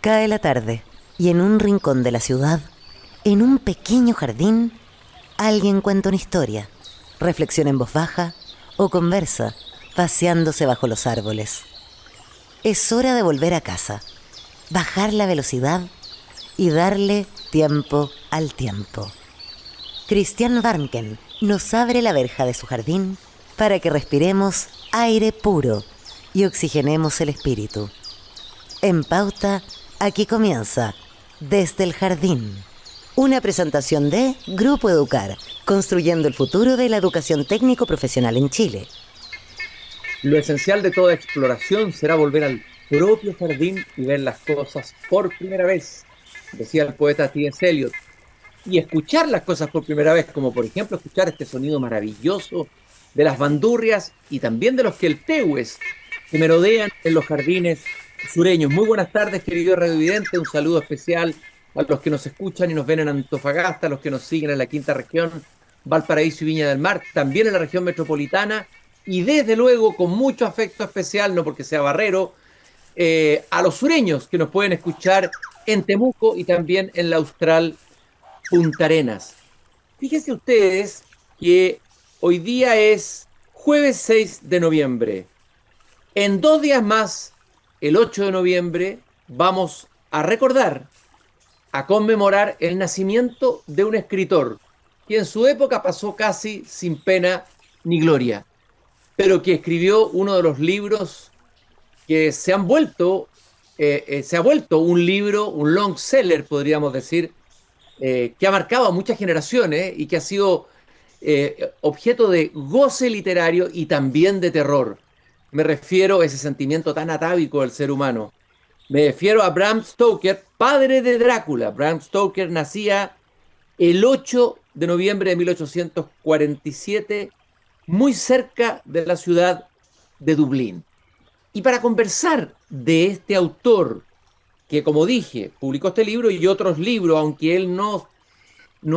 Cae la tarde y en un rincón de la ciudad, en un pequeño jardín, alguien cuenta una historia, reflexiona en voz baja o conversa, paseándose bajo los árboles. Es hora de volver a casa, bajar la velocidad y darle tiempo al tiempo. Christian Warnken nos abre la verja de su jardín para que respiremos aire puro y oxigenemos el espíritu. En Pauta, aquí comienza Desde el Jardín. Una presentación de Grupo Educar, construyendo el futuro de la educación técnico-profesional en Chile. Lo esencial de toda exploración será volver al propio jardín y ver las cosas por primera vez, decía el poeta T.S. Eliot. Y escuchar las cosas por primera vez, como por ejemplo escuchar este sonido maravilloso de las bandurrias y también de los queltehues que merodean en los jardines sureños. Muy buenas tardes, querido radiovidente. Un saludo especial a los que nos escuchan y nos ven en Antofagasta, a los que nos siguen en la quinta región, Valparaíso y Viña del Mar, también en la región metropolitana y desde luego con mucho afecto especial, no porque sea barrero, a los sureños que nos pueden escuchar en Temuco y también en la austral Punta Arenas. Fíjense ustedes que hoy día es jueves 6 de noviembre. En 2 días más, el 8 de noviembre, vamos a recordar, a conmemorar el nacimiento de un escritor que en su época pasó casi sin pena ni gloria, pero que escribió uno de los libros que se ha vuelto un libro, un long seller, podríamos decir, que ha marcado a muchas generaciones y que ha sido objeto de goce literario y también de terror. Me refiero a ese sentimiento tan atávico del ser humano. Me refiero a Bram Stoker, padre de Drácula. Bram Stoker nacía el 8 de noviembre de 1847, muy cerca de la ciudad de Dublín. Y para conversar de este autor, que como dije, publicó este libro y otros libros, aunque él no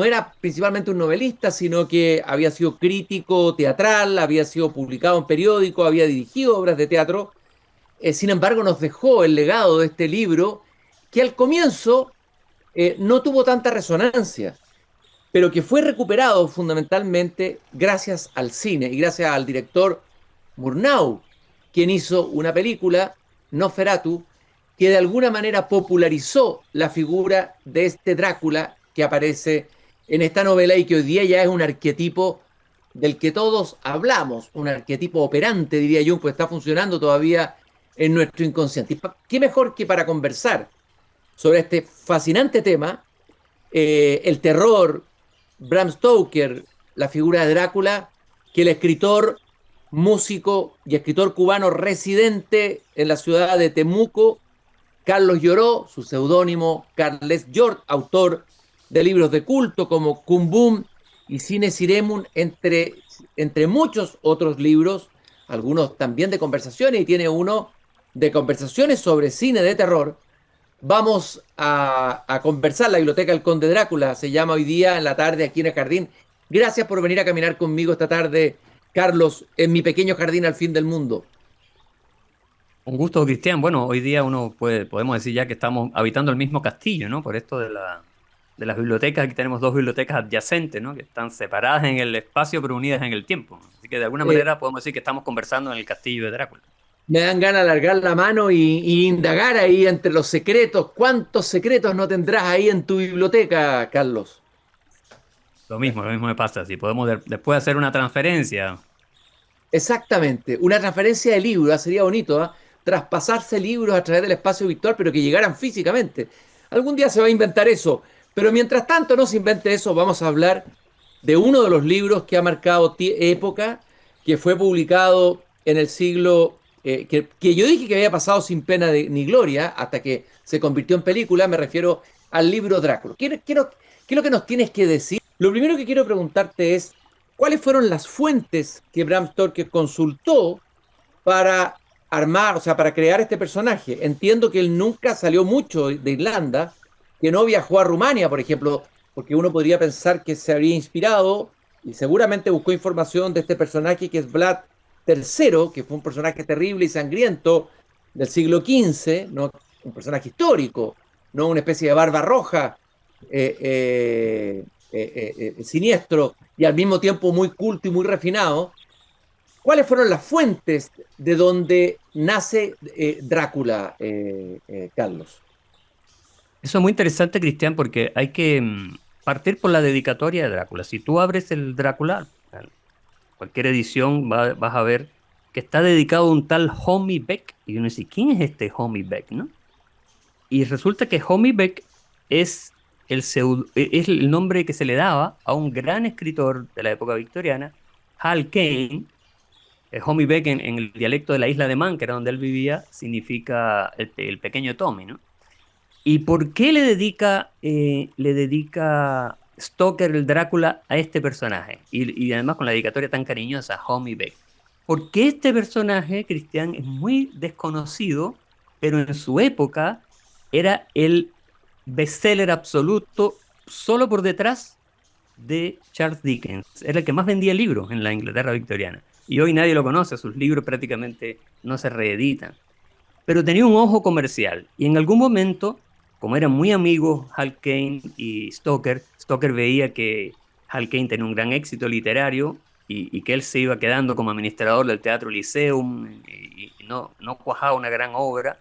era principalmente un novelista, sino que había sido crítico teatral, había sido publicado en periódicos, había dirigido obras de teatro. Sin embargo, nos dejó el legado de este libro, que al comienzo no tuvo tanta resonancia, pero que fue recuperado fundamentalmente gracias al cine y gracias al director Murnau, quien hizo una película, Nosferatu, que de alguna manera popularizó la figura de este Drácula que aparece en esta novela y que hoy día ya es un arquetipo del que todos hablamos, un arquetipo operante, diría yo, pues está funcionando todavía en nuestro inconsciente. ¿Y qué mejor que para conversar sobre este fascinante tema, el terror, Bram Stoker, la figura de Drácula, que el escritor, músico y escritor cubano residente en la ciudad de Temuco, Carlos Lloró, su seudónimo Carles Llort, autor de libros de culto como Cum Bum y Cine Siremum, entre muchos otros libros, algunos también de conversaciones, y tiene uno de conversaciones sobre cine de terror. Vamos a conversar. La Biblioteca del Conde Drácula se llama hoy día en la tarde aquí en el jardín. Gracias por venir a caminar conmigo esta tarde, Carlos, en mi pequeño jardín al fin del mundo. Un gusto, Cristian. Bueno, hoy día podemos decir ya que estamos habitando el mismo castillo, ¿no? Por esto de las bibliotecas. Aquí tenemos 2 bibliotecas adyacentes, ¿no? Que están separadas en el espacio pero unidas en el tiempo. Así que de alguna manera podemos decir que estamos conversando en el castillo de Drácula. Me dan ganas de alargar la mano y indagar ahí entre los secretos. ¿Cuántos secretos no tendrás ahí en tu biblioteca, Carlos? Lo mismo me pasa. Si podemos después hacer una transferencia. Exactamente, una transferencia de libros, sería bonito, ¿eh? Traspasarse libros a través del espacio virtual, pero que llegaran físicamente. Algún día se va a inventar eso, pero mientras tanto no se invente eso, vamos a hablar de uno de los libros que ha marcado época, que fue publicado en el siglo, que yo dije que había pasado sin pena ni gloria, hasta que se convirtió en película. Me refiero al libro Drácula. ¿Qué es lo que nos tienes que decir? Lo primero que quiero preguntarte es, ¿cuáles fueron las fuentes que Bram Stoker consultó para armar, o sea, para crear este personaje? Entiendo que él nunca salió mucho de Irlanda, que no viajó a Rumania, por ejemplo, porque uno podría pensar que se habría inspirado y seguramente buscó información de este personaje que es Vlad III, que fue un personaje terrible y sangriento del siglo XV, ¿no? un personaje histórico, no una especie de barba roja, siniestro y al mismo tiempo muy culto y muy refinado. ¿Cuáles fueron las fuentes de donde nace Drácula, Carlos? Eso es muy interesante, Cristian, porque hay que partir por la dedicatoria de Drácula. Si tú abres el Drácula, cualquier edición vas a ver que está dedicado a un tal Homie Beck. Y uno dice, ¿quién es este Homie Beck, no? Y resulta que Homie Beck es es el nombre que se le daba a un gran escritor de la época victoriana, Hal Caine. Homie Beck en el dialecto de la isla de Man, que era donde él vivía, significa el pequeño Tommy, ¿no? ¿Y por qué le dedica Stoker el Drácula a este personaje? Y además con la dedicatoria tan cariñosa, Homie Beck. Porque este personaje, Cristian, es muy desconocido, pero en su época era el bestseller absoluto, solo por detrás de Charles Dickens. Era el que más vendía libros en la Inglaterra victoriana. Y hoy nadie lo conoce, sus libros prácticamente no se reeditan. Pero tenía un ojo comercial. Y en algún momento, como eran muy amigos Hal Caine y Stoker, Stoker veía que Hal Caine tenía un gran éxito literario y que él se iba quedando como administrador del Teatro Lyceum y no cuajaba una gran obra.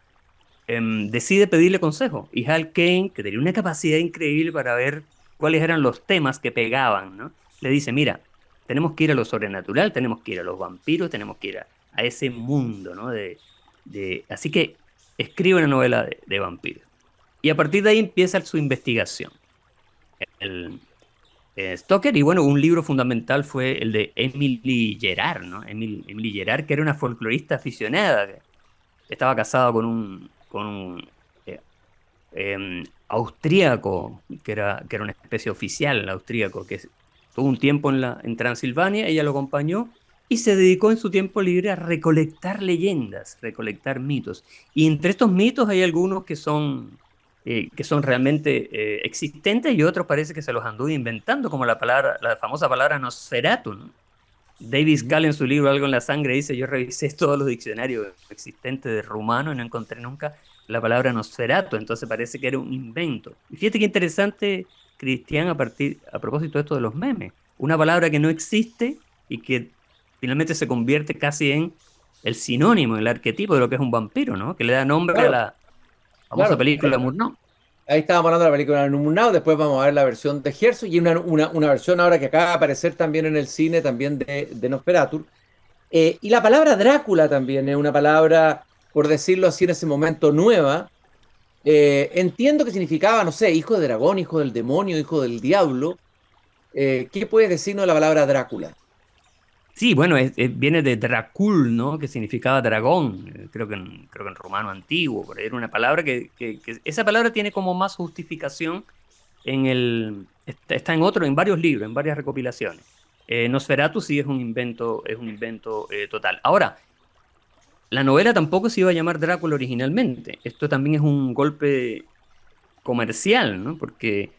Decide pedirle consejo. Y Hal Caine, que tenía una capacidad increíble para ver cuáles eran los temas que pegaban, ¿no? Le dice, mira, tenemos que ir a lo sobrenatural, tenemos que ir a los vampiros, tenemos que ir a ese mundo, ¿no? Así que escribe una novela de vampiros. Y a partir de ahí empieza su investigación. El, Stoker, y bueno, un libro fundamental fue el de Emily Gerard, ¿no? Emily Gerard, que era una folclorista aficionada, que estaba casada con un austríaco, que era una especie oficial austríaco, que tuvo un tiempo en Transilvania, ella lo acompañó y se dedicó en su tiempo libre a recolectar leyendas, recolectar mitos. Y entre estos mitos hay algunos que son realmente existentes y otros parece que se los anduvo inventando, como la famosa palabra Nosferatu, ¿no? David Scull en su libro Algo en la sangre dice, yo revisé todos los diccionarios existentes de rumano y no encontré nunca la palabra Nosferatu, entonces parece que era un invento. Y fíjate qué interesante, Cristian, a propósito de esto de los memes, una palabra que no existe y que finalmente se convierte casi en el sinónimo, el arquetipo de lo que es un vampiro, ¿no? Que le da nombre a Claro, la famosa claro. película Murnau. Ahí estábamos hablando de la película de Numnau, después vamos a ver la versión de Herzog y una versión ahora que acaba de aparecer también en el cine, también de Nosferatu. Y la palabra Drácula también es una palabra, por decirlo así en ese momento, nueva. Entiendo que significaba, no sé, hijo de dragón, hijo del demonio, hijo del diablo. ¿Qué puedes decirnos de la palabra Drácula? Sí, bueno, viene de Dracul, ¿no? Que significaba dragón, creo que en rumano antiguo, pero era una palabra que esa palabra tiene como más justificación está en varios libros, en varias recopilaciones. Nosferatu sí es un invento total. Ahora, la novela tampoco se iba a llamar Drácula originalmente. Esto también es un golpe comercial, ¿no? Porque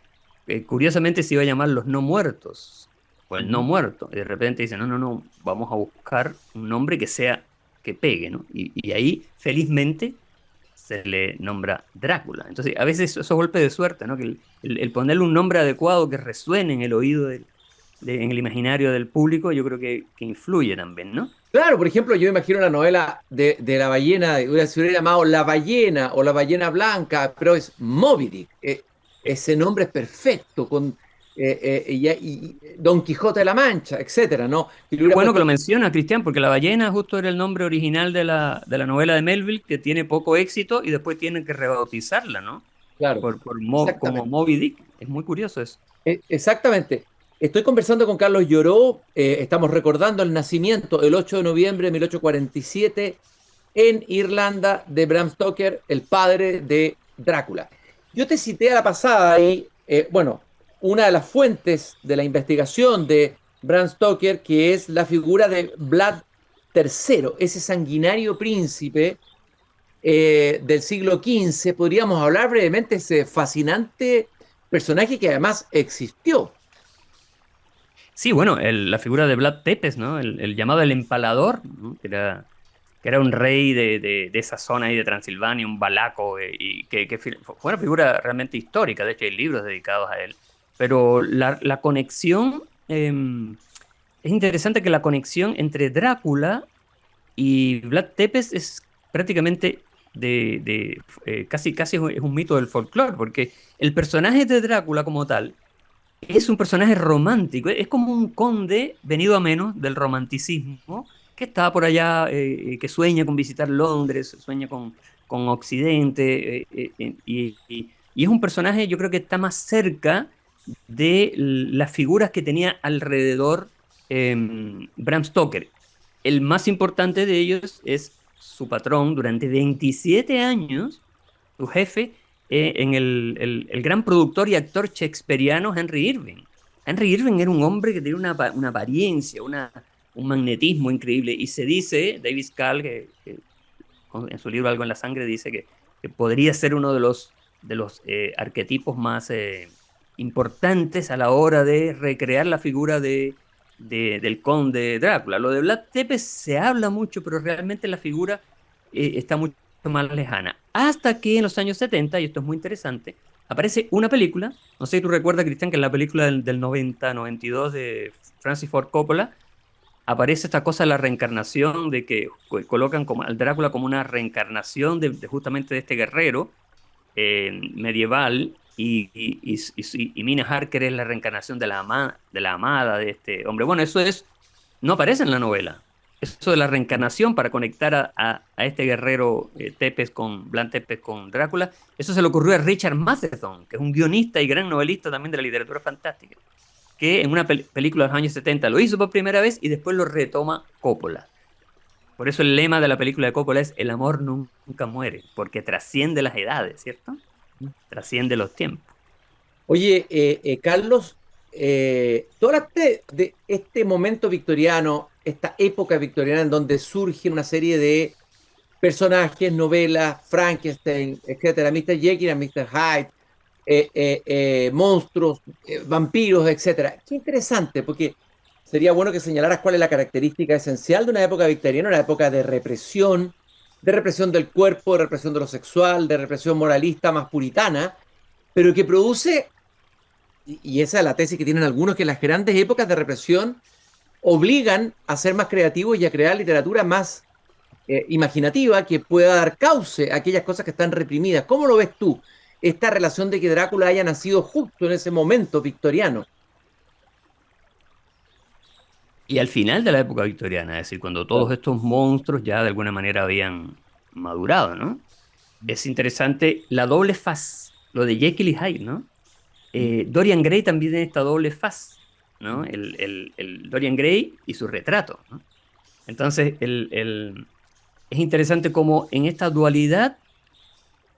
curiosamente se iba a llamar Los No Muertos o El No Ujú. Muerto. Y de repente dicen, no, no, no, vamos a buscar un nombre que pegue, ¿no? Y ahí, felizmente, se le nombra Drácula. Entonces, a veces esos golpes de suerte, ¿no? Que el ponerle un nombre adecuado que resuene en el oído, en el imaginario del público, yo creo que influye también, ¿no? Claro, por ejemplo, yo imagino la novela de la ballena, se hubiera llamado La Ballena o La Ballena Blanca, pero es Moby Dick. Ese nombre es perfecto, con Don Quijote de la Mancha, etcétera, ¿no? Y le Qué hubiera bueno que puesto, lo menciona, Cristian, porque La Ballena justo era el nombre original de la novela de Melville, que tiene poco éxito y después tienen que rebautizarla, ¿no? claro, Como exactamente. Moby Dick. Es muy curioso eso. Exactamente. Estoy conversando con Carlos Lloró, estamos recordando el nacimiento el 8 de noviembre de 1847 en Irlanda de Bram Stoker, el padre de Drácula. Yo te cité a la pasada y, bueno, una de las fuentes de la investigación de Bram Stoker, que es la figura de Vlad III, ese sanguinario príncipe del siglo XV. Podríamos hablar brevemente de ese fascinante personaje que además existió. Sí, bueno, la figura de Vlad Tepes, ¿no? El llamado el empalador, ¿no? Que que era un rey de esa zona ahí de Transilvania, un valaco, y fue una figura realmente histórica. De hecho, hay libros dedicados a él. Pero la conexión, es interesante que la conexión entre Drácula y Vlad Tepes es prácticamente casi es un mito del folclore, porque el personaje de Drácula como tal es un personaje romántico, es como un conde venido a menos del romanticismo, que está por allá, que sueña con visitar Londres, sueña con Occidente, y es un personaje, yo creo que está más cerca de las figuras que tenía alrededor Bram Stoker. El más importante de ellos es su patrón durante 27 años, su jefe, en el gran productor y actor shakespeariano Henry Irving. Henry Irving era un hombre que tenía una apariencia, un magnetismo increíble. Y se dice, David Scal, que en su libro Algo en la Sangre, dice que podría ser uno de los arquetipos más importantes a la hora de recrear la figura del conde Drácula. Lo de Vlad Tepes se habla mucho, pero realmente la figura está mucho más lejana. Hasta que en los años 70, y esto es muy interesante, aparece una película, no sé si tú recuerdas, Cristian, que en la película del 90-92 de Francis Ford Coppola, aparece esta cosa de la reencarnación, de que colocan como, al Drácula como una reencarnación justamente de este guerrero medieval, y Mina Harker es la reencarnación de la amada de este hombre. Bueno, no aparece en la novela. Eso de la reencarnación para conectar a este guerrero Blan Tepes con Drácula, eso se le ocurrió a Richard Matheson, que es un guionista y gran novelista también de la literatura fantástica, que en una película de los años 70 lo hizo por primera vez y después lo retoma Coppola. Por eso el lema de la película de Coppola es "El amor nunca muere", porque trasciende las edades, ¿cierto? Trasciende los tiempos. Oye, Carlos, tú hablaste de este momento victoriano, esta época victoriana en donde surge una serie de personajes, novelas, Frankenstein, etcétera, Mr. Jekyll and Mr. Hyde, monstruos, vampiros, etcétera. Qué interesante, porque sería bueno que señalaras cuál es la característica esencial de una época victoriana, una época de represión del cuerpo, de represión de lo sexual, de represión moralista más puritana, pero que produce, y esa es la tesis que tienen algunos, que las grandes épocas de represión obligan a ser más creativos y a crear literatura más imaginativa que pueda dar cauce a aquellas cosas que están reprimidas. ¿Cómo lo ves tú? Esta relación de que Drácula haya nacido justo en ese momento victoriano. Y al final de la época victoriana, es decir, cuando todos estos monstruos ya de alguna manera habían madurado, ¿no? Es interesante la doble faz, lo de Jekyll y Hyde, ¿no? Dorian Gray también tiene esta doble faz, ¿no? El Dorian Gray y su retrato, ¿no? Entonces, es interesante cómo en esta dualidad,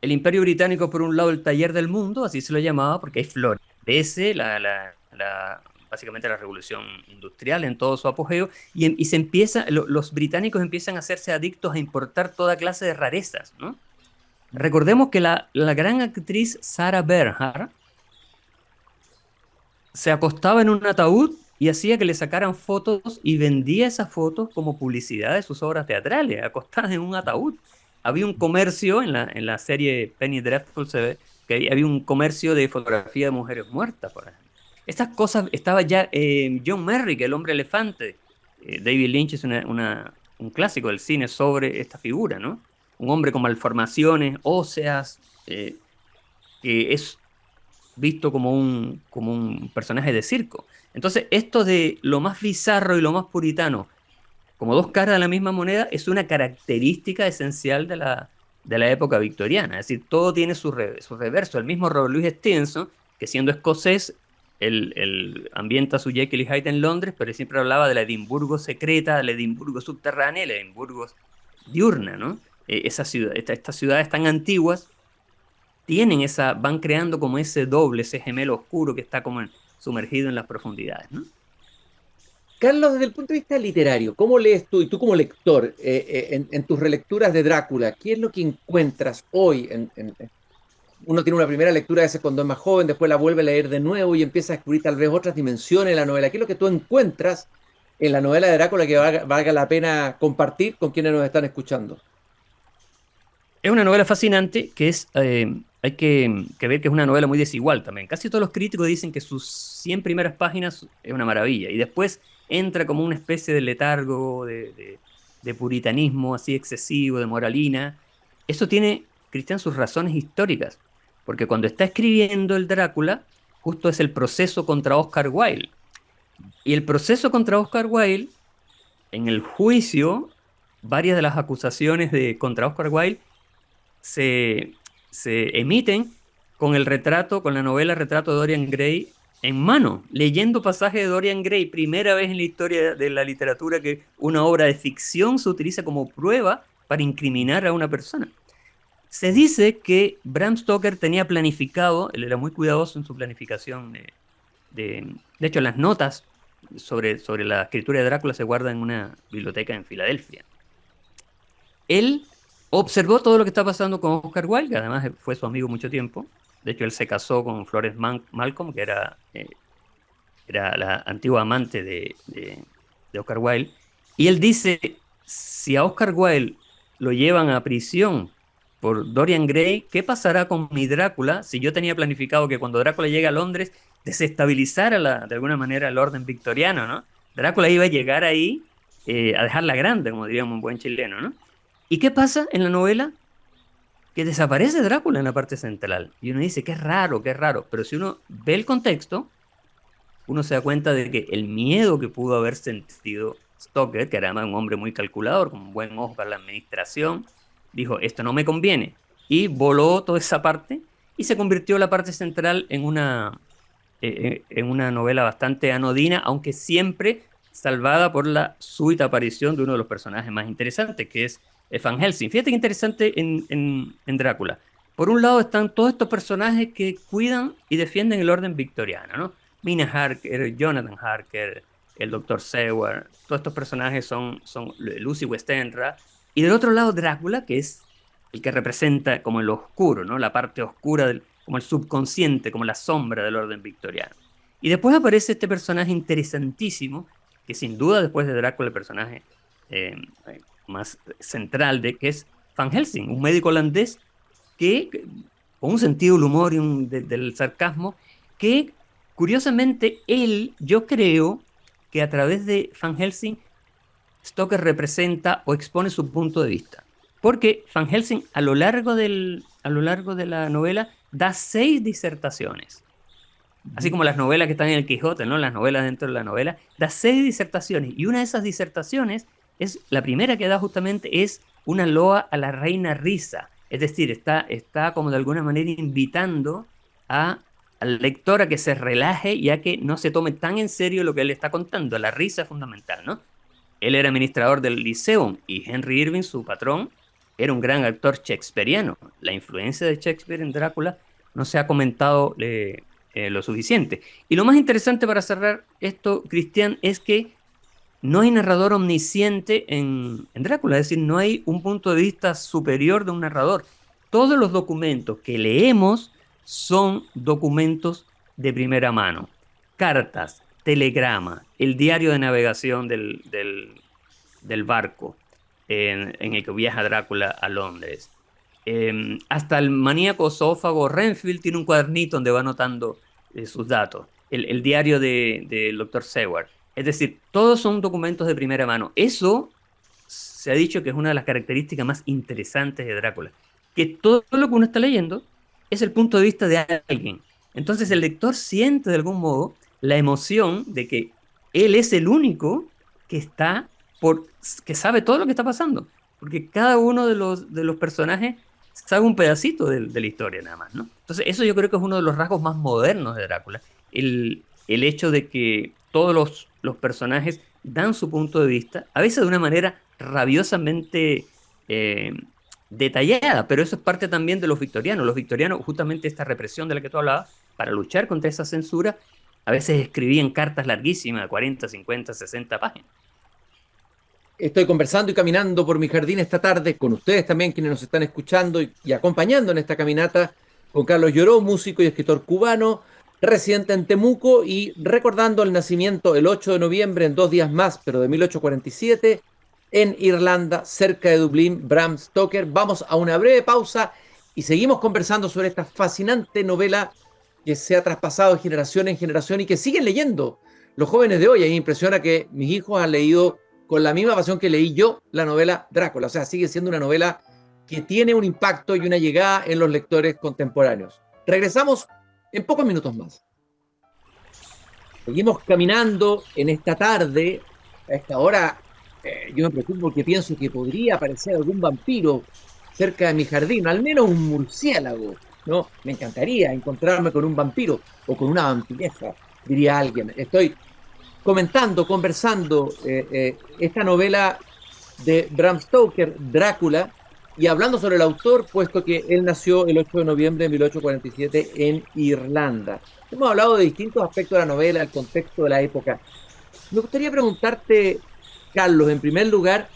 el Imperio Británico, por un lado, el taller del mundo, así se lo llamaba, porque ahí florece básicamente la revolución industrial en todo su apogeo, y los británicos empiezan a hacerse adictos a importar toda clase de rarezas, ¿no? Recordemos que la gran actriz Sarah Bernhardt se acostaba en un ataúd y hacía que le sacaran fotos y vendía esas fotos como publicidad de sus obras teatrales, acostada en un ataúd. Había un comercio en la serie Penny Dreadful, se ve que había un comercio de fotografía de mujeres muertas, por ejemplo. Estas cosas estaba ya John Merrick, El hombre elefante. David Lynch es un clásico del cine sobre esta figura, ¿no? Un hombre con malformaciones óseas, que es visto como un personaje de circo. Entonces, esto de lo más bizarro y lo más puritano, como dos caras de la misma moneda, es una característica esencial de la época victoriana. Es decir, todo tiene su reverso. El mismo Robert Louis Stevenson, que siendo escocés, él ambienta su Jekyll y Hyde en Londres, pero siempre hablaba de la Edimburgo secreta, de la Edimburgo subterránea y la Edimburgo diurna, ¿no? Estas ciudades tan antiguas van creando como ese doble, ese gemelo oscuro que está como sumergido en las profundidades, ¿no? Carlos, desde el punto de vista literario, ¿cómo lees tú, y tú como lector, en tus relecturas de Drácula, qué es lo que encuentras hoy? Uno tiene una primera lectura de ese cuando es más joven, después la vuelve a leer de nuevo y empieza a descubrir tal vez otras dimensiones de la novela. ¿Qué es lo que tú encuentras en la novela de Drácula que valga la pena compartir con quienes nos están escuchando? Es una novela fascinante que hay que ver que es una novela muy desigual también. Casi todos los críticos dicen que sus 100 primeras páginas es una maravilla y después entra como una especie de letargo, de puritanismo así excesivo, de moralina. Eso tiene, Cristian, sus razones históricas, porque cuando está escribiendo el Drácula, justo es el proceso contra Oscar Wilde. Y el proceso contra Oscar Wilde, en el juicio, varias de las acusaciones contra Oscar Wilde se, se emiten con el retrato, con la novela Retrato de Dorian Gray en mano, leyendo pasajes de Dorian Gray, primera vez en la historia de la literatura que una obra de ficción se utiliza como prueba para incriminar a una persona. Se dice que Bram Stoker tenía planificado, él era muy cuidadoso en su planificación, de hecho las notas sobre la escritura de Drácula se guardan en una biblioteca en Filadelfia. Él observó todo lo que está pasando con Oscar Wilde, que además fue su amigo mucho tiempo. De hecho, él se casó con Florence Malcolm, que era la antigua amante de Oscar Wilde. Y él dice, si a Oscar Wilde lo llevan a prisión por Dorian Gray, ¿qué pasará con mi Drácula si yo tenía planificado que cuando Drácula llegue a Londres desestabilizara de alguna manera el orden victoriano, ¿no? Drácula iba a llegar ahí a dejarla grande, como diríamos un buen chileno, ¿no? ¿Y qué pasa en la novela? Que desaparece Drácula en la parte central. Y uno dice, qué raro, pero si uno ve el contexto, uno se da cuenta de que el miedo que pudo haber sentido Stoker, que era además un hombre muy calculador, con un buen ojo para la administración, dijo, esto no me conviene, y voló toda esa parte, y se convirtió la parte central en una novela bastante anodina, aunque siempre salvada por la súbita aparición de uno de los personajes más interesantes, que es Van Helsing. Fíjate qué interesante en Drácula. Por un lado están todos estos personajes que cuidan y defienden el orden victoriano, ¿no? Mina Harker, Jonathan Harker, el Dr. Seward, todos estos personajes son Lucy Westenra. Y del otro lado Drácula, que es el que representa como el oscuro, ¿no? La parte oscura, como el subconsciente, como la sombra del orden victoriano. Y después aparece este personaje interesantísimo, que sin duda después de Drácula el personaje más central, que es Van Helsing, un médico holandés que, con un sentido del humor y del sarcasmo, que curiosamente yo creo que a través de Van Helsing Stoker representa o expone su punto de vista. Porque Van Helsing a lo largo de la novela da 6 disertaciones. Así como las novelas que están en el Quijote, ¿no? Las novelas dentro de la novela, da 6 disertaciones. Y una de esas disertaciones, la primera que da justamente, es una loa a la reina Risa. Es decir, está como de alguna manera invitando al lector a que se relaje y a que no se tome tan en serio lo que él está contando. La risa es fundamental, ¿no? Él era administrador del Lyceum y Henry Irving, su patrón, era un gran actor shakespeariano. La influencia de Shakespeare en Drácula no se ha comentado lo suficiente. Y lo más interesante para cerrar esto, Cristian, es que no hay narrador omnisciente en Drácula, es decir, no hay un punto de vista superior de un narrador. Todos los documentos que leemos son documentos de primera mano. Cartas, telegrama, el diario de navegación del barco en el que viaja Drácula a Londres. Hasta el maníaco zoófago Renfield tiene un cuadernito donde va anotando sus datos. El diario del Dr. Seward. Es decir, todos son documentos de primera mano. Eso se ha dicho que es una de las características más interesantes de Drácula. Que todo lo que uno está leyendo es el punto de vista de alguien. Entonces el lector siente de algún modo la emoción de que él es el único que que sabe todo lo que está pasando. Porque cada uno de los personajes sabe un pedacito de la historia nada más, ¿no? Entonces eso yo creo que es uno de los rasgos más modernos de Drácula. El hecho de que todos los personajes dan su punto de vista, a veces de una manera rabiosamente detallada, pero eso es parte también de los victorianos. Los victorianos, justamente esta represión de la que tú hablabas, para luchar contra esa censura, a veces escribían cartas larguísimas, de 40, 50, 60 páginas. Estoy conversando y caminando por mi jardín esta tarde, con ustedes también, quienes nos están escuchando y acompañando en esta caminata, con Carlos Lloró, músico y escritor cubano, residente en Temuco y recordando el nacimiento el 8 de noviembre, en 2 días más, pero de 1847, en Irlanda, cerca de Dublín, Bram Stoker. Vamos a una breve pausa y seguimos conversando sobre esta fascinante novela que se ha traspasado de generación en generación y que siguen leyendo los jóvenes de hoy. A mí me impresiona que mis hijos han leído con la misma pasión que leí yo la novela Drácula. O sea, sigue siendo una novela que tiene un impacto y una llegada en los lectores contemporáneos. Regresamos en pocos minutos más. Seguimos caminando en esta tarde. A esta hora yo me preocupo porque pienso que podría aparecer algún vampiro cerca de mi jardín, al menos un murciélago, ¿no? Me encantaría encontrarme con un vampiro o con una vampiresa, diría alguien. Estoy conversando esta novela de Bram Stoker, Drácula, y hablando sobre el autor, puesto que él nació el 8 de noviembre de 1847 en Irlanda. Hemos hablado de distintos aspectos de la novela, el contexto de la época. Me gustaría preguntarte, Carlos, en primer lugar,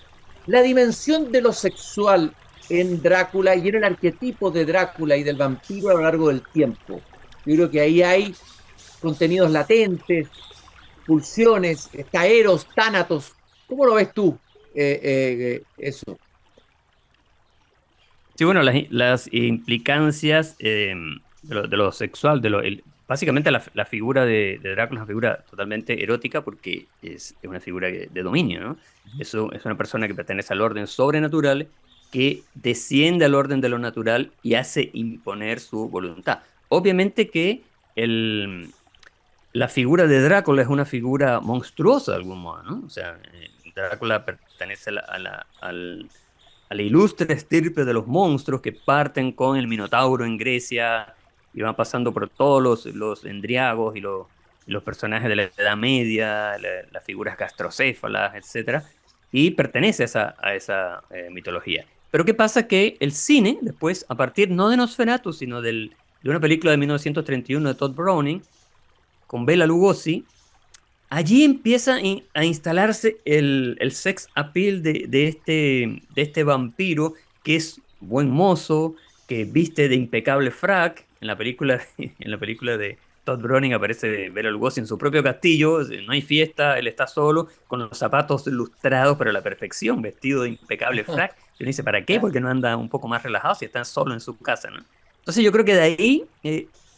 la dimensión de lo sexual en Drácula y en el arquetipo de Drácula y del vampiro a lo largo del tiempo. Yo creo que ahí hay contenidos latentes, pulsiones, está Eros, Tánatos. ¿Cómo lo ves tú eso? Sí, bueno, las implicancias de lo sexual, básicamente la figura de Drácula es una figura totalmente erótica porque es una figura de dominio, ¿no? Eso es una persona que pertenece al orden sobrenatural, que desciende al orden de lo natural y hace imponer su voluntad. Obviamente que la figura de Drácula es una figura monstruosa de algún modo, ¿no? O sea, Drácula pertenece a la ilustre estirpe de los monstruos que parten con el Minotauro en Grecia y van pasando por todos los endriagos y los personajes de la Edad Media, las figuras gastrocéfalas, etcétera, y pertenece a esa mitología. Pero ¿qué pasa? Que el cine, después, a partir no de Nosferatu, sino de una película de 1931 de Todd Browning, con Bela Lugosi, allí empieza a instalarse el sex appeal de este vampiro que es buen mozo, que viste de impecable frac. En la película de Todd Browning aparece Bela Lugosi en su propio castillo, no hay fiesta, él está solo, con los zapatos lustrados pero a la perfección, vestido de impecable frac. Y uno dice, ¿para qué? Porque no anda un poco más relajado si está solo en su casa, ¿no? Entonces yo creo que de ahí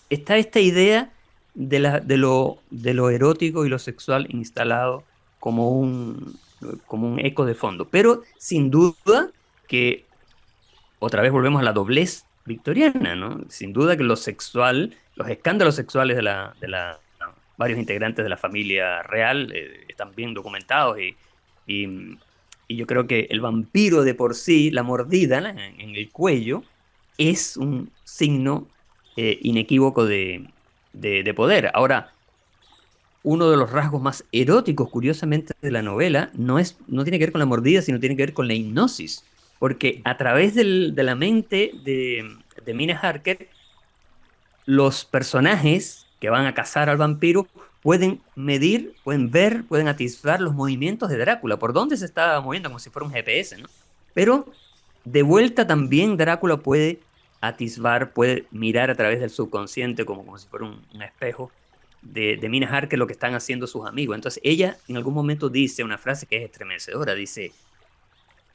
está esta idea de lo erótico y lo sexual instalado como un eco de fondo. Pero sin duda que otra vez volvemos a la doblez victoriana, ¿no? Sin duda que lo sexual, los escándalos sexuales de varios integrantes de la familia real están bien documentados y, y yo creo que el vampiro de por sí, la mordida, ¿no?, en el cuello, es un signo inequívoco de poder. Ahora, uno de los rasgos más eróticos, curiosamente, de la novela no tiene que ver con la mordida, sino tiene que ver con la hipnosis. Porque a través de la mente de Mina Harker, los personajes que van a cazar al vampiro pueden medir, pueden ver, pueden atisbar los movimientos de Drácula, por dónde se está moviendo, como si fuera un GPS, ¿no? Pero de vuelta también Drácula puede atisbar, puede mirar a través del subconsciente como si fuera un espejo de Mina Harker lo que están haciendo sus amigos. Entonces ella en algún momento dice una frase que es estremecedora, dice: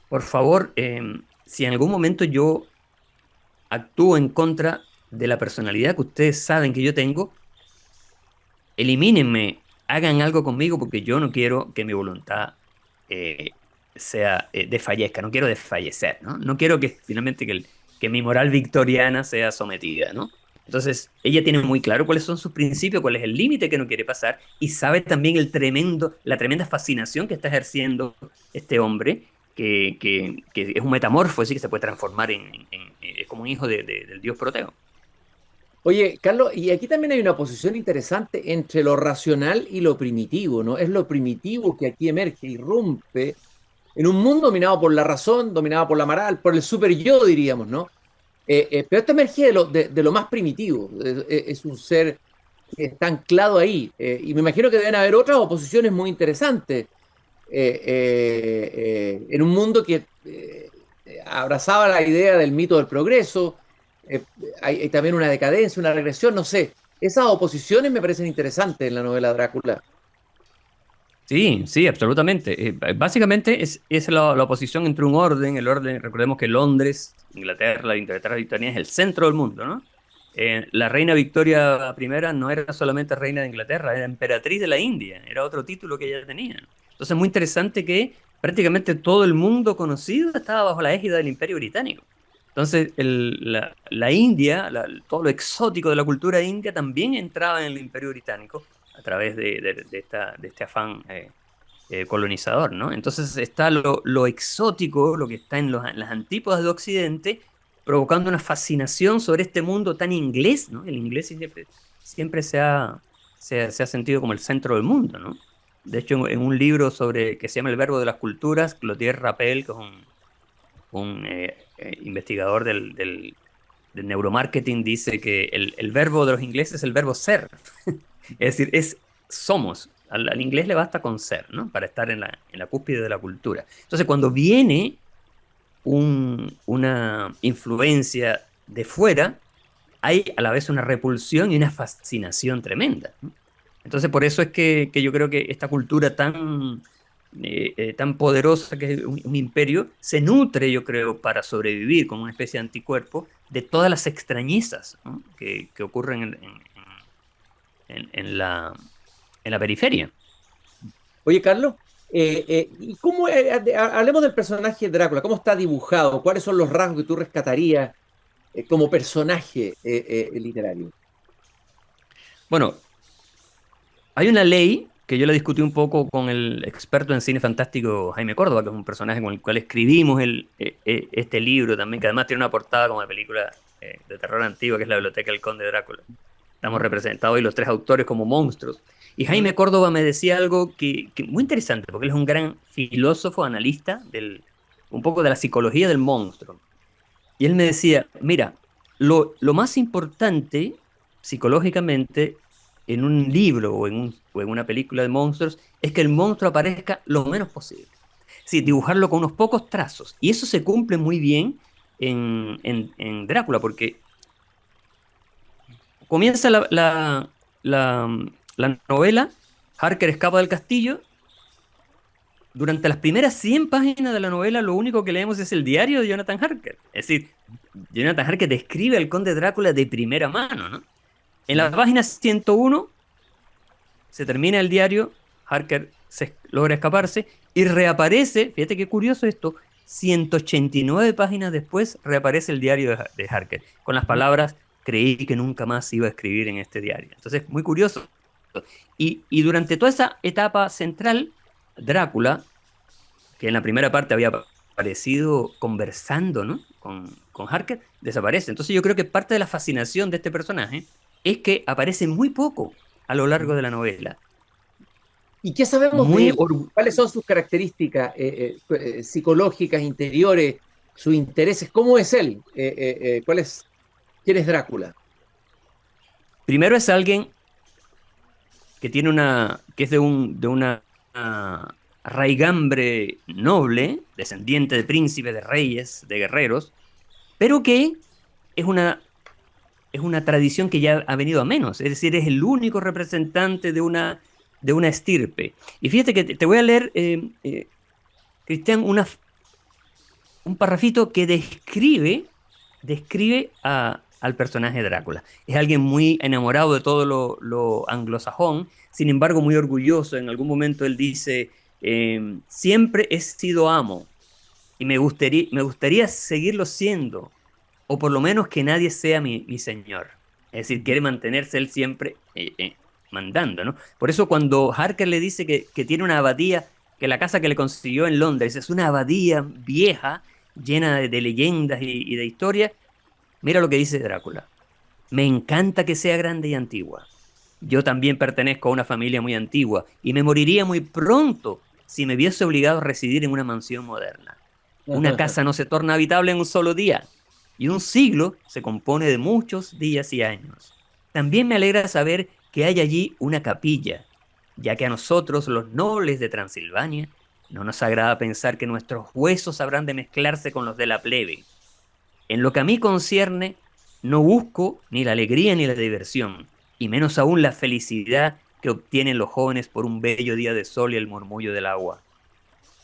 por favor, si en algún momento yo actúo en contra de la personalidad que ustedes saben que yo tengo, elimínenme, hagan algo conmigo porque yo no quiero que mi voluntad desfallezca, no quiero desfallecer, ¿no? No quiero que finalmente que mi moral victoriana sea sometida, ¿no? Entonces, ella tiene muy claro cuáles son sus principios, cuál es el límite que no quiere pasar, y sabe también la tremenda fascinación que está ejerciendo este hombre, que es un metamorfo, así que se puede transformar es como un hijo del dios Proteo. Oye, Carlos, y aquí también hay una posición interesante entre lo racional y lo primitivo, ¿no? Es lo primitivo que aquí emerge, irrumpe en un mundo dominado por la razón, dominado por la moral, por el super yo, diríamos, ¿no? Pero esto emerge de lo más primitivo, es un ser que está anclado ahí, y me imagino que deben haber otras oposiciones muy interesantes en un mundo que abrazaba la idea del mito del progreso. Hay también una decadencia, una regresión, no sé. Esas oposiciones me parecen interesantes en la novela Drácula. Sí, sí, absolutamente. Básicamente es la oposición entre un orden, el orden, recordemos que Londres, Inglaterra, la Inglaterra victoriana es el centro del mundo, ¿no? La reina Victoria I no era solamente reina de Inglaterra, era emperatriz de la India, era otro título que ella tenía. Entonces es muy interesante que prácticamente todo el mundo conocido estaba bajo la égida del Imperio Británico. Entonces la India, todo lo exótico de la cultura india también entraba en el Imperio Británico a través de este afán colonizador, ¿no? Entonces está lo exótico, lo que está en las antípodas de Occidente, provocando una fascinación sobre este mundo tan inglés, ¿no? El inglés siempre se ha sentido como el centro del mundo, ¿no? De hecho, en un libro que se llama El verbo de las culturas, Clotaire Rappel, que es un investigador del neuromarketing, dice que el verbo de los ingleses es el verbo ser. Es decir, somos. Al inglés le basta con ser, ¿no? Para estar en la cúspide de la cultura. Entonces, cuando viene una influencia de fuera, hay a la vez una repulsión y una fascinación tremenda, ¿no? Entonces, por eso es que yo creo que esta cultura tan poderosa que es un imperio, se nutre, yo creo, para sobrevivir como una especie de anticuerpo de todas las extrañezas, ¿no? que ocurren en la periferia. Oye, Carlos, ¿y cómo, hablemos del personaje Drácula, ¿cómo está dibujado? ¿Cuáles son los rasgos que tú rescatarías como personaje literario? Bueno, hay una ley que yo la discutí un poco con el experto en cine fantástico Jaime Córdoba, que es un personaje con el cual escribimos este libro también, que además tiene una portada como de película de terror antigua, que es La Biblioteca del Conde Drácula. Estamos representados hoy los tres autores como monstruos. Y ¿Mm? Jaime Córdoba me decía algo que muy interesante, porque él es un gran filósofo, analista un poco de la psicología del monstruo. Y él me decía, mira, lo más importante psicológicamente en un libro o en una película de monstruos es que el monstruo aparezca lo menos posible. Sí, dibujarlo con unos pocos trazos. Y eso se cumple muy bien en Drácula, porque comienza la novela, Harker escapa del castillo. Durante las primeras 100 páginas de la novela, lo único que leemos es el diario de Jonathan Harker. Es decir, Jonathan Harker describe al conde Drácula de primera mano, ¿no? En la ¿Mm? página 101 se termina el diario, Harker logra escaparse y reaparece, fíjate qué curioso esto, 189 páginas después reaparece el diario de Harker, con las ¿Mm? palabras, creí que nunca más iba a escribir en este diario. Entonces, muy curioso. Y durante toda esa etapa central, Drácula, que en la primera parte había aparecido conversando, ¿no? con Harker, desaparece. Entonces yo creo que parte de la fascinación de este personaje es que aparece muy poco a lo largo de la novela. ¿Y qué sabemos de Muy él? ¿Cuáles son sus características psicológicas, interiores, sus intereses? ¿Cómo es él? ¿Quién es Drácula? Primero es alguien que es de una raigambre noble, descendiente de príncipes, de reyes, de guerreros, pero que es una tradición que ya ha venido a menos. Es decir, es el único representante de una estirpe. Y fíjate que te voy a leer, Cristian, un parrafito que describe al personaje de Drácula. Es alguien muy enamorado de todo lo anglosajón, sin embargo muy orgulloso. En algún momento él dice, siempre he sido amo y me gustaría seguirlo siendo, o por lo menos que nadie sea mi señor. Es decir, quiere mantenerse él siempre mandando, ¿no? Por eso cuando Harker le dice que tiene una abadía, que la casa que le consiguió en Londres es una abadía vieja, llena de leyendas y de historias, mira lo que dice Drácula. Me encanta que sea grande y antigua. Yo también pertenezco a una familia muy antigua y me moriría muy pronto si me viese obligado a residir en una mansión moderna. Una casa no se torna habitable en un solo día, y un siglo se compone de muchos días y años. También me alegra saber que hay allí una capilla, ya que a nosotros, los nobles de Transilvania, no nos agrada pensar que nuestros huesos habrán de mezclarse con los de la plebe. En lo que a mí concierne, no busco ni la alegría ni la diversión, y menos aún la felicidad que obtienen los jóvenes por un bello día de sol y el murmullo del agua.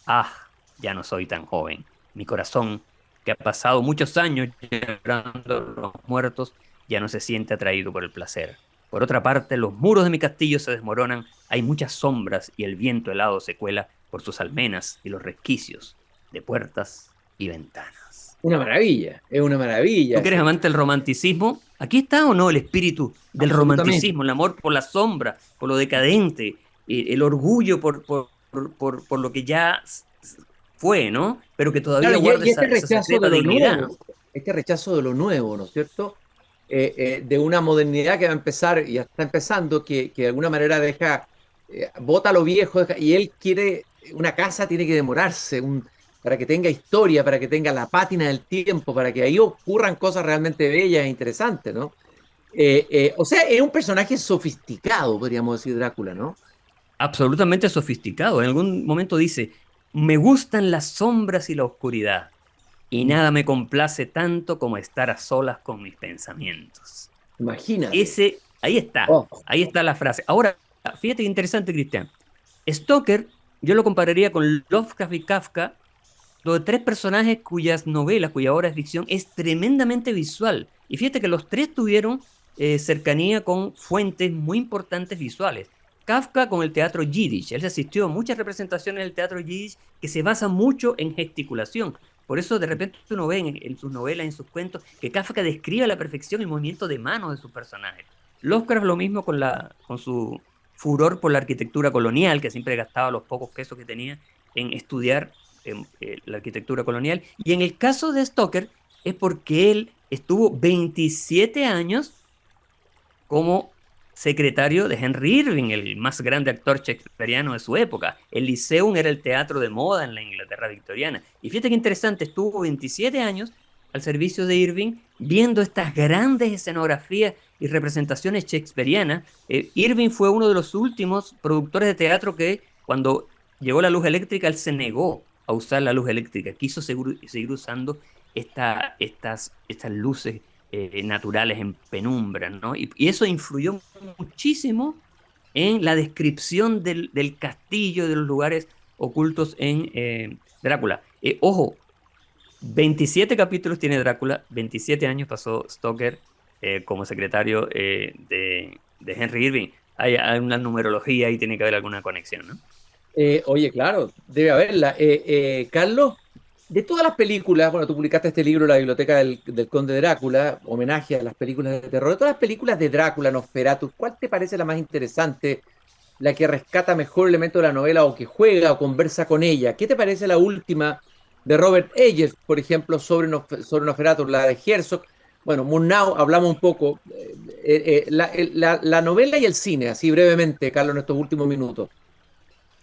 Ah, ya no soy tan joven. Mi corazón, que ha pasado muchos años llorando a los muertos, ya no se siente atraído por el placer. Por otra parte, los muros de mi castillo se desmoronan, hay muchas sombras y el viento helado se cuela por sus almenas y los resquicios de puertas y ventanas. Una maravilla, es una maravilla. ¿Tú que eres amante del romanticismo? ¿Aquí está o no el espíritu del Absolutamente. romanticismo, el amor por la sombra, por lo decadente, el orgullo por lo que ya fue, ¿no? Pero que Claro, todavía guarda y este esa rechazo secreta de lo dignidad. nuevo, este rechazo de lo nuevo, ¿no es cierto? De una modernidad que va a empezar, y ya está empezando, que de alguna manera deja, bota lo viejo, y él quiere, una casa tiene que demorarse, para que tenga historia, para que tenga la pátina del tiempo, para que ahí ocurran cosas realmente bellas e interesantes, ¿no? O sea, es un personaje sofisticado, podríamos decir, Drácula, ¿no? Absolutamente sofisticado. En algún momento dice, me gustan las sombras y la oscuridad, y Mm. nada me complace tanto como estar a solas con mis pensamientos. Imagínate. Oh, Ahí está la frase. Ahora, fíjate qué interesante, Cristian. Stoker, yo lo compararía con Lovecraft y Kafka, los tres personajes cuyas novelas, cuya obra de ficción es tremendamente visual. Y fíjate que los tres tuvieron cercanía con fuentes muy importantes visuales. Kafka con el teatro yiddish. Él asistió a muchas representaciones del teatro yiddish que se basa mucho en gesticulación. Por eso de repente uno ve en sus novelas, en sus cuentos, que Kafka describe a la perfección el movimiento de manos de sus personajes. Lovecraft lo mismo con su furor por la arquitectura colonial, que siempre gastaba los pocos pesos que tenía en estudiar la arquitectura colonial. Y en el caso de Stoker es porque él estuvo 27 años como secretario de Henry Irving, el más grande actor shakespeariano de su época. El Lyceum era el teatro de moda en la Inglaterra victoriana. Y fíjate qué interesante, estuvo 27 años al servicio de Irving viendo estas grandes escenografías y representaciones shakespearianas. Irving fue uno de los últimos productores de teatro que cuando llegó la luz eléctrica, él se negó a usar la luz eléctrica, quiso seguir usando estas luces naturales en penumbra, ¿no? Y eso influyó muchísimo en la descripción del castillo, de los lugares ocultos en Drácula. Ojo, 27 capítulos tiene Drácula, 27 años pasó Stoker como secretario de Henry Irving. Hay una numerología y tiene que haber alguna conexión, ¿no? Oye, claro, debe haberla. Carlos, de todas las películas, bueno, tú publicaste este libro, La Biblioteca del Conde Drácula, homenaje a las películas de terror. De todas las películas de Drácula, Nosferatu, ¿cuál te parece la más interesante, la que rescata mejor elemento de la novela o que juega o conversa con ella? ¿Qué te parece la última de Robert Eggers, por ejemplo, sobre Nosferatu, la de Herzog? Bueno, Murnau, hablamos un poco. La novela y el cine, así brevemente, Carlos, en estos últimos minutos.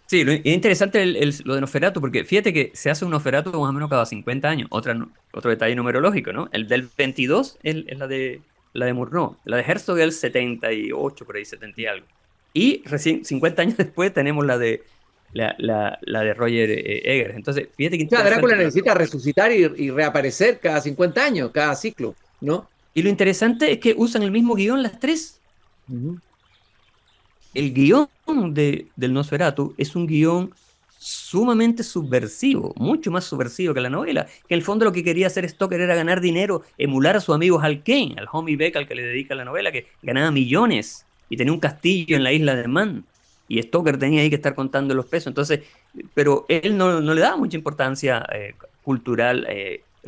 Sí, es interesante lo de Nosferatu, porque fíjate que se hace un Nosferatu más o menos cada 50 años. Otro detalle numerológico, ¿no? El del 22 es la de Murnau. La de Herzog es el 78, por ahí, 70 y algo. Y recién, 50 años después, tenemos la de Roger Eggers. Entonces, fíjate qué O sea, interesante. Drácula necesita resucitar y reaparecer cada 50 años, cada ciclo, ¿no? Y lo interesante es que usan el mismo guión las tres. Ujú. El guión del Nosferatu es un guión sumamente subversivo, mucho más subversivo que la novela, que en el fondo lo que quería hacer Stoker era ganar dinero, emular a su amigo Hal Kane, al homie Beck al que le dedica la novela, que ganaba millones y tenía un castillo en la isla de Man, y Stoker tenía ahí que estar contando los pesos, entonces, pero él no le daba mucha importancia cultural,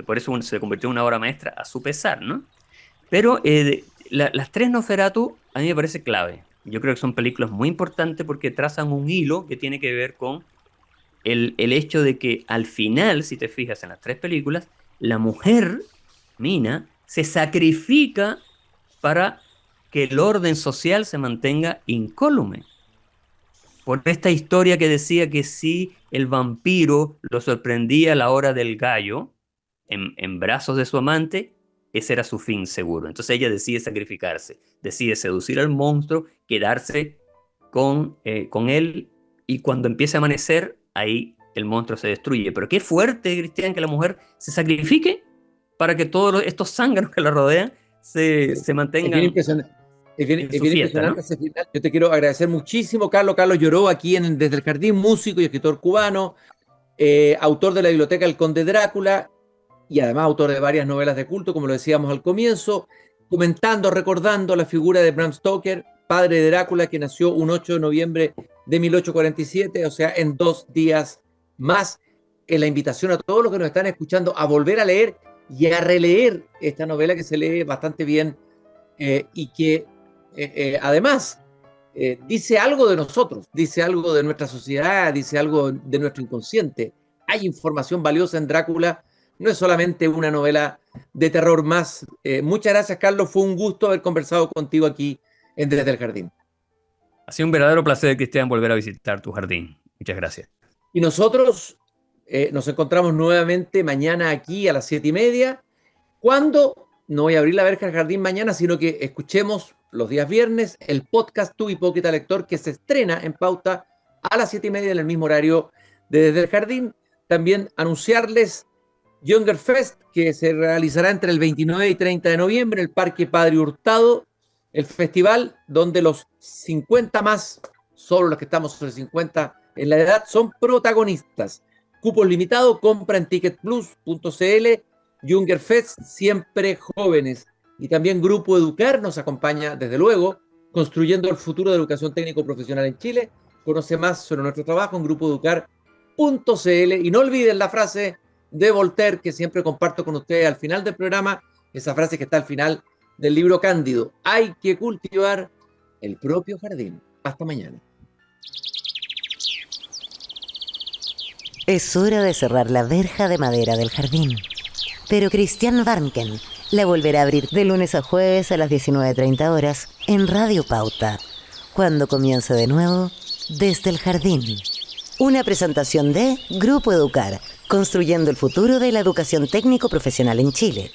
por eso se convirtió en una obra maestra a su pesar, ¿no? Pero las tres Nosferatu a mí me parece clave. Yo creo que son películas muy importantes porque trazan un hilo que tiene que ver con el hecho de que al final, si te fijas en las tres películas, la mujer, Mina, se sacrifica para que el orden social se mantenga incólume. Por esta historia que decía que si el vampiro lo sorprendía a la hora del gallo, en brazos de su amante, ese era su fin seguro. Entonces ella decide sacrificarse, decide seducir al monstruo, quedarse con él, y cuando empieza a amanecer, ahí el monstruo se destruye. Pero qué fuerte, Cristian, que la mujer se sacrifique para que todos estos zánganos que la rodean se Es bien mantengan. impresionante. Es bien, en es su bien fiesta, impresionante ¿no? ese final. Yo te quiero agradecer muchísimo, Carlos. Carlos Lloró aquí Desde el Jardín, músico y escritor cubano, autor de la Biblioteca El Conde Drácula y además autor de varias novelas de culto, como lo decíamos al comienzo, comentando, recordando la figura de Bram Stoker, padre de Drácula, que nació un 8 de noviembre de 1847, o sea, en 2 días más. En la invitación a todos los que nos están escuchando a volver a leer y a releer esta novela que se lee bastante bien y que además dice algo de nosotros, dice algo de nuestra sociedad, dice algo de nuestro inconsciente. Hay información valiosa en Drácula, no es solamente una novela de terror más. Muchas gracias, Carlos, fue un gusto haber conversado contigo aquí en Desde el Jardín. Ha sido un verdadero placer, Cristian, volver a visitar tu jardín. Muchas gracias. Y nosotros nos encontramos nuevamente mañana aquí a las 7:30, cuando no voy a abrir la verja del jardín mañana, sino que escuchemos los días viernes el podcast Tu Hipócrita Lector, que se estrena en Pauta a las 7:30 en el mismo horario de Desde el Jardín. También anunciarles Younger Fest, que se realizará entre el 29 y 30 de noviembre en el Parque Padre Hurtado, el festival donde los 50 más, solo los que estamos sobre 50 en la edad, son protagonistas. Cupos limitados, compra en ticketplus.cl. Younger Fest, siempre jóvenes. Y también Grupo Educar nos acompaña, desde luego, construyendo el futuro de la educación técnico profesional en Chile. Conoce más sobre nuestro trabajo en grupoeducar.cl. Y no olviden la frase de Voltaire, que siempre comparto con ustedes al final del programa, esa frase que está al final del libro Cándido: hay que cultivar el propio jardín. Hasta mañana. Es hora de cerrar la verja de madera del jardín. Pero Christian Warnken la volverá a abrir de lunes a jueves a las 19:30 horas en Radio Pauta, cuando comience de nuevo Desde el Jardín. Una presentación de Grupo Educar, construyendo el futuro de la educación técnico profesional en Chile.